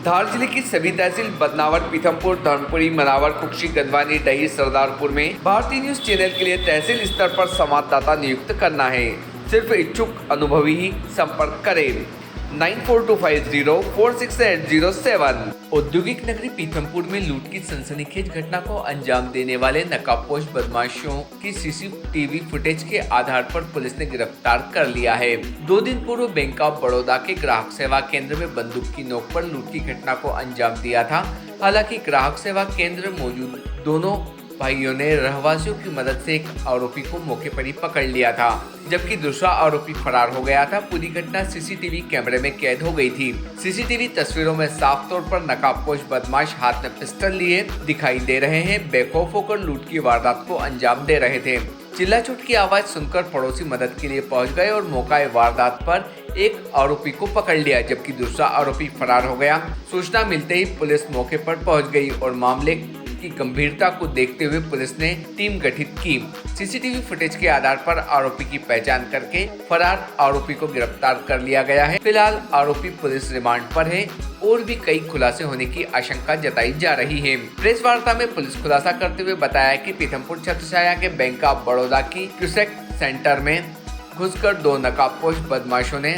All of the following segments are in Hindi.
धार जिले की सभी तहसील बदनावर, पीथमपुर, धर्मपुरी, मनावर, कुक्षी, गंदवानी, डही, सरदारपुर में भारतीय न्यूज चैनल के लिए तहसील स्तर पर संवाददाता नियुक्त करना है। सिर्फ इच्छुक अनुभवी ही संपर्क करें। 9425046807। औद्योगिक नगरी पीथमपुर में लूट की सनसनीखेज घटना को अंजाम देने वाले नकाबपोश बदमाशों की सीसीटीवी फुटेज के आधार पर पुलिस ने गिरफ्तार कर लिया है। 2 दिन पूर्व बैंक ऑफ बड़ौदा के ग्राहक सेवा केंद्र में बंदूक की नोक पर लूट की घटना को अंजाम दिया था। हालांकि ग्राहक सेवा केंद्र मौजूद दोनों भाइयों ने रहवासियों की मदद से एक आरोपी को मौके पर ही पकड़ लिया था, जबकि दूसरा आरोपी फरार हो गया था। पूरी घटना सीसीटीवी कैमरे में कैद हो गई थी। सीसीटीवी तस्वीरों में साफ तौर पर नकाबपोश बदमाश हाथ में पिस्टल लिए दिखाई दे रहे हैं। बेखौफ होकर लूट की वारदात को अंजाम दे रहे थे। चिल्ला चोट की आवाज सुनकर पड़ोसी मदद के लिए पहुंच गए और मौका वारदात पर एक आरोपी को पकड़ लिया, जबकि दूसरा आरोपी फरार हो गया। सूचना मिलते ही पुलिस मौके पर पहुंच गई और मामले की गंभीरता को देखते हुए पुलिस ने टीम गठित की। सीसीटीवी फुटेज के आधार पर आरोपी की पहचान करके फरार आरोपी को गिरफ्तार कर लिया गया है। फिलहाल आरोपी पुलिस रिमांड पर है और भी कई खुलासे होने की आशंका जताई जा रही है। प्रेस वार्ता में पुलिस खुलासा करते हुए बताया कि पीथमपुर छत्रछाया के बैंक ऑफ बड़ौदा की क्यूसेक सेंटर में घुसकर 2 नकाबपोश बदमाशों ने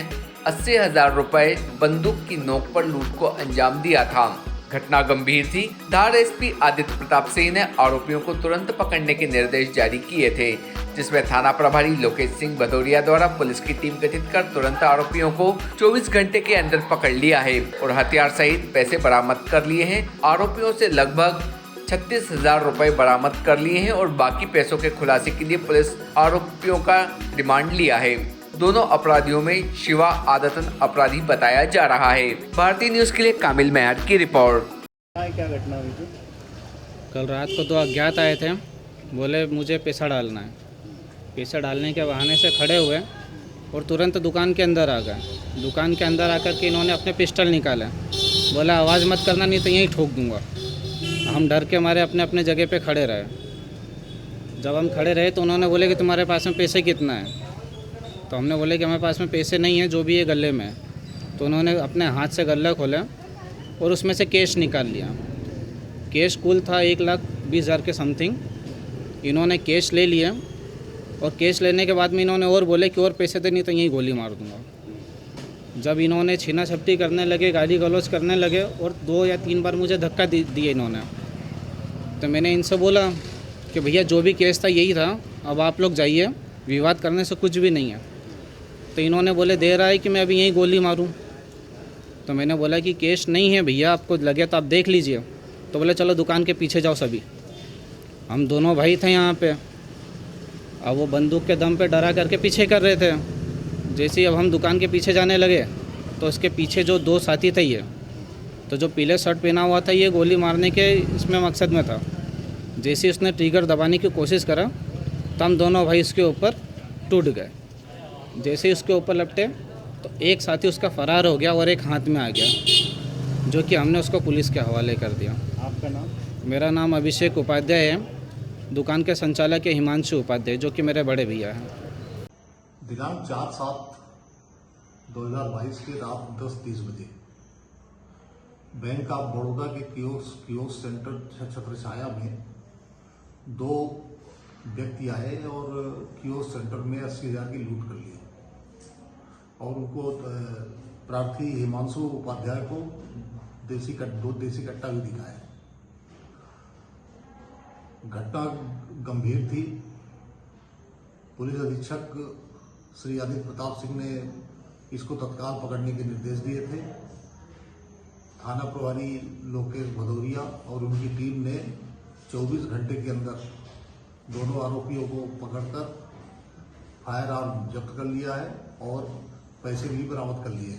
80,000 रुपए बंदूक की नोक पर लूट को अंजाम दिया था। घटना गंभीर थी। धार एसपी आदित्य प्रताप सिंह ने आरोपियों को तुरंत पकड़ने के निर्देश जारी किए थे, जिसमें थाना प्रभारी लोकेश सिंह भदौरिया द्वारा पुलिस की टीम गठित कर तुरंत आरोपियों को 24 घंटे के अंदर पकड़ लिया है और हथियार सहित पैसे बरामद कर लिए हैं। आरोपियों से लगभग 36,000 रुपए बरामद कर लिए हैं और बाकी पैसों के खुलासे के लिए पुलिस आरोपियों का रिमांड लिया है। दोनों अपराधियों में शिवा आदतन अपराधी बताया जा रहा है। भारतीय न्यूज के लिए कामिल मेहर की रिपोर्ट। क्या घटना हुई थी? कल रात को 2 अज्ञात आए थे, बोले मुझे पैसा डालना है। पैसा डालने के बहाने से खड़े हुए और तुरंत दुकान के अंदर आ गए। दुकान के अंदर आकर के इन्होंने अपने पिस्टल निकाले, बोला आवाज़ मत करना नहीं तो यहीं ठोक दूंगा। हम डर के मारे अपने अपने जगह पे खड़े रहे। जब हम खड़े रहे तो उन्होंने बोले कि तुम्हारे पास में पैसे कितना है, तो हमने बोले कि हमारे पास में पैसे नहीं है, जो भी है गले में। तो उन्होंने अपने हाथ से गला खोला और उसमें से कैश निकाल लिया। कैश कुल था 1,20,000 के समथिंग। इन्होंने कैश ले लिया और कैश लेने के बाद में इन्होंने और बोले कि और पैसे दे नहीं तो यहीं गोली मार दूंगा। जब इन्होंने छीना झपटी करने लगे, गाली गलौज करने लगे और 2 या 3 बार मुझे धक्का दिए इन्होंने। तो मैंने इनसे बोला कि भैया जो भी केस था यही था, अब आप लोग जाइए, विवाद करने से कुछ भी नहीं है। तो इन्होंने बोले दे रहा है कि मैं अभी यहीं गोली मारूं। तो मैंने बोला कि केस नहीं है भैया, आपको लगे तो आप देख लीजिए। तो बोले चलो दुकान के पीछे जाओ सभी। हम दोनों भाई थे यहाँ पे। अब वो बंदूक के दम पे डरा करके पीछे कर रहे थे। जैसे ही अब हम दुकान के पीछे जाने लगे तो उसके पीछे जो 2 साथी थे ये, तो जो पीले शर्ट पहना हुआ था ये गोली मारने के इसमें मकसद में था। जैसे उसने ट्रिगर दबाने की कोशिश करा तो हम दोनों भाई उसके ऊपर टूट गए। जैसे ही उसके ऊपर लपटे तो एक साथी उसका फरार हो गया और एक हाथ में आ गया, जो कि हमने उसको पुलिस के हवाले कर दिया। आपका नाम? मेरा नाम अभिषेक उपाध्याय है। दुकान के संचालक है हिमांशु उपाध्याय, जो कि मेरे बड़े भैया हैं। दिनांक 4/7/2022 की रात 10:30 बजे बैंक ऑफ बड़ौदा के कियोस्क सेंटर छत्रछाया में 2 व्यक्ति आए और कियोस्क सेंटर में 80,000 की लूट कर ली और उनको प्रार्थी हिमांशु उपाध्याय को 2 देसी कट्टा भी दिखाया। घटना गंभीर थी। पुलिस अधीक्षक श्री आदित्य प्रताप सिंह ने इसको तत्काल पकड़ने के निर्देश दिए थे। थाना प्रभारी लोकेश भदौरिया और उनकी टीम ने 24 घंटे के अंदर दोनों आरोपियों को पकड़कर फायर आर्म जब्त कर लिया है और पैसे भी बरामद कर लिए।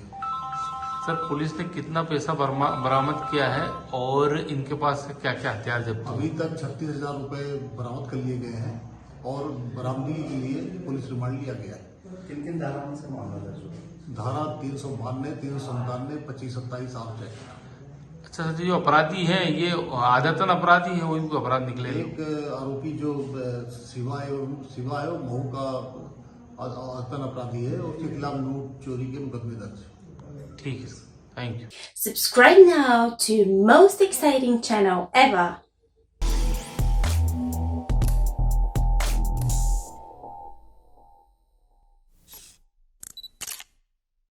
सर, पुलिस ने कितना पैसा बरामद किया है और इनके पास से क्या क्या हथियार जब्त हुए? अभी तक 36,000 रुपए बरामद कर लिए गए हैं और बरामदगी के लिए पुलिस रिमांड लिया गया है। किन धाराओं से मामला दर्ज हुआ? धारा 392, 397, 25, 27 आप चेक। अच्छा सर, जो अपराधी है ये आदतन अपराधी है, वही को अपराध निकले? एक आरोपी जो शिवा है वो महू का आदतन अपराधी है और उसके खिलाफ लूट चोरी के मुकदमे दर्ज है। ठीक है sir. Thank you. Subscribe now to most exciting channel ever.